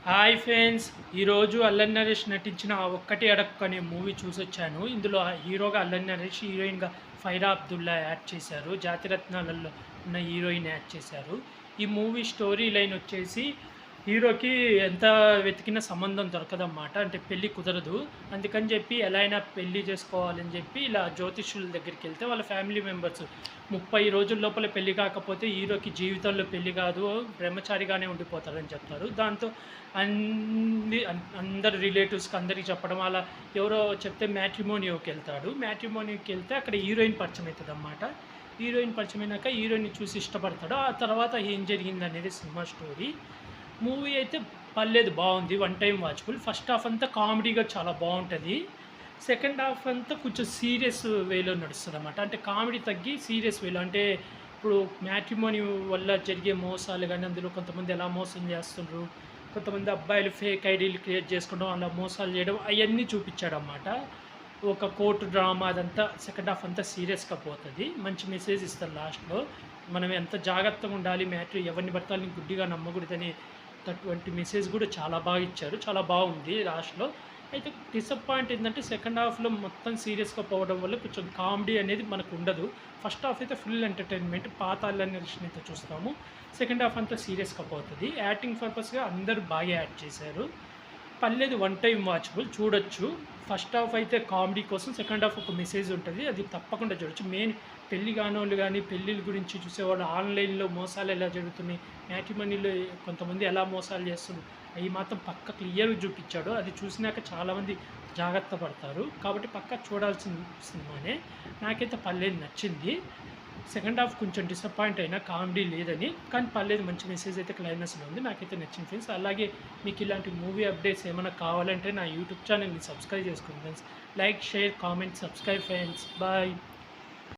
Hi friends, ఈరోజు అల్లరి నరేష్ నటించిన ఆ ఒక్కటి అడక్కు అనే మూవీ చూసొచ్చాను. ఇందులో హీరోగా అల్లరి నరేష్, హీరోయిన్గా ఫైరా అబ్దుల్లా యాక్ట్ చేశారు. జాతిరత్నాలలో ఉన్న హీరోయిన్ యాక్ట్ చేశారు. ఈ మూవీ స్టోరీ లైన్ వచ్చేసి హీరోకి ఎంత వెతికినా సంబంధం దొరకదన్నమాట. అంటే పెళ్ళి కుదరదు. అందుకని చెప్పి ఎలా అయినా పెళ్ళి చేసుకోవాలని చెప్పి ఇలా జ్యోతిష్యుల దగ్గరికి వెళ్తే వాళ్ళ ఫ్యామిలీ మెంబర్స్ 30 రోజుల లోపల పెళ్లి కాకపోతే హీరోకి జీవితంలో పెళ్లి కాదు, బ్రహ్మచారిగానే ఉండిపోతారని చెప్తారు. దాంతో అందరు రిలేటివ్స్కి అందరికి చెప్పడం, అలా ఎవరో చెప్తే మ్యాట్రిమోనియోకి వెళ్తాడు. మ్యాట్రిమోనియోకి వెళ్తే అక్కడ హీరోయిన్ పరిచయం అవుతుంది అన్నమాట. హీరోయిన్ పరిచయమైనాక హీరోయిన్ని చూసి ఇష్టపడతాడు. ఆ తర్వాత ఏం జరిగింది అనేది సినిమా స్టోరీ. మూవీ అయితే పర్లేదు, బాగుంది. One time watchable. First half అంతా కామెడీగా చాలా బాగుంటుంది. సెకండ్ హాఫ్ అంతా కొంచెం సీరియస్ వేలో నడుస్తుంది అన్నమాట. అంటే కామెడీ తగ్గి సీరియస్ వేలో, అంటే ఇప్పుడు మ్యాట్రిమోనీ వల్ల జరిగే మోసాలు కానీ, అందులో కొంతమంది ఎలా మోసం చేస్తుండ్రు, కొంతమంది అబ్బాయిలు ఫేక్ ఐడీలు క్రియేట్ చేసుకోవడం, అలా మోసాలు చేయడం, అవన్నీ చూపించాడు అన్నమాట. ఒక కోర్టు డ్రామా, అదంతా సెకండ్ హాఫ్ అంతా సీరియస్గా పోతుంది. మంచి మెసేజ్ ఇస్తారు లాస్ట్లో. మనం ఎంత జాగ్రత్తగా ఉండాలి, ఎవరిని పడతాలని గుడ్డిగా నమ్మకూడదని అటువంటి మెసేజ్ కూడా చాలా బాగా ఇచ్చారు. చాలా బాగుంది లాస్ట్లో. అయితే డిసప్పాయింట్ ఏంటంటే సెకండ్ హాఫ్లో మొత్తం సీరియస్గా పోవడం వల్ల కొంచెం కామెడీ అనేది మనకు ఉండదు. ఫస్ట్ హాఫ్ అయితే ఫుల్ ఎంటర్టైన్మెంట్, పాత అల్లరి నరేష్ని అయితే చూస్తాము. సెకండ్ హాఫ్ అంతా సీరియస్గా పోతుంది. యాక్టింగ్ పర్పస్గా అందరూ బాగా యాక్ట్ చేశారు. పర్లేదు, వన్ టైం వాచబుల్, చూడొచ్చు. ఫస్ట్ హాఫ్ అయితే కామెడీ కోసం, సెకండ్ హాఫ్ ఒక మెసేజ్ ఉంటుంది, అది తప్పకుండా చూడొచ్చు. మెయిన్ పెళ్లి కానోళ్ళు కానీ, పెళ్ళిళ్ళ గురించి చూసేవాళ్ళు, ఆన్లైన్లో మోసాలు ఎలా జరుగుతున్నాయి, మ్యాట్రిమోనీలో కొంతమంది ఎలా మోసాలు చేస్తున్నారు, అవి మాత్రం పక్క క్లియర్గా చూపించాడు. అది చూసినాక చాలామంది జాగ్రత్త పడతారు. కాబట్టి పక్క చూడాల్సిన సినిమానే. నాకైతే పర్లేదు, నచ్చింది. సెకండ్ హాఫ్ కొంచెం డిసప్పాయింట్ అయినా, కామెడీ లేదని, కానీ పర్లేదు, మంచి మెసేజ్ అయితే క్లైమాక్స్లో ఉంది. నాకైతే నచ్చింది ఫ్రెండ్స్. అలాగే మీకు ఇలాంటి మూవీ అప్డేట్స్ ఏమైనా కావాలంటే నా యూట్యూబ్ ఛానల్ని సబ్స్క్రైబ్ చేసుకోండి friends. Like, share, comment, subscribe friends. Bye.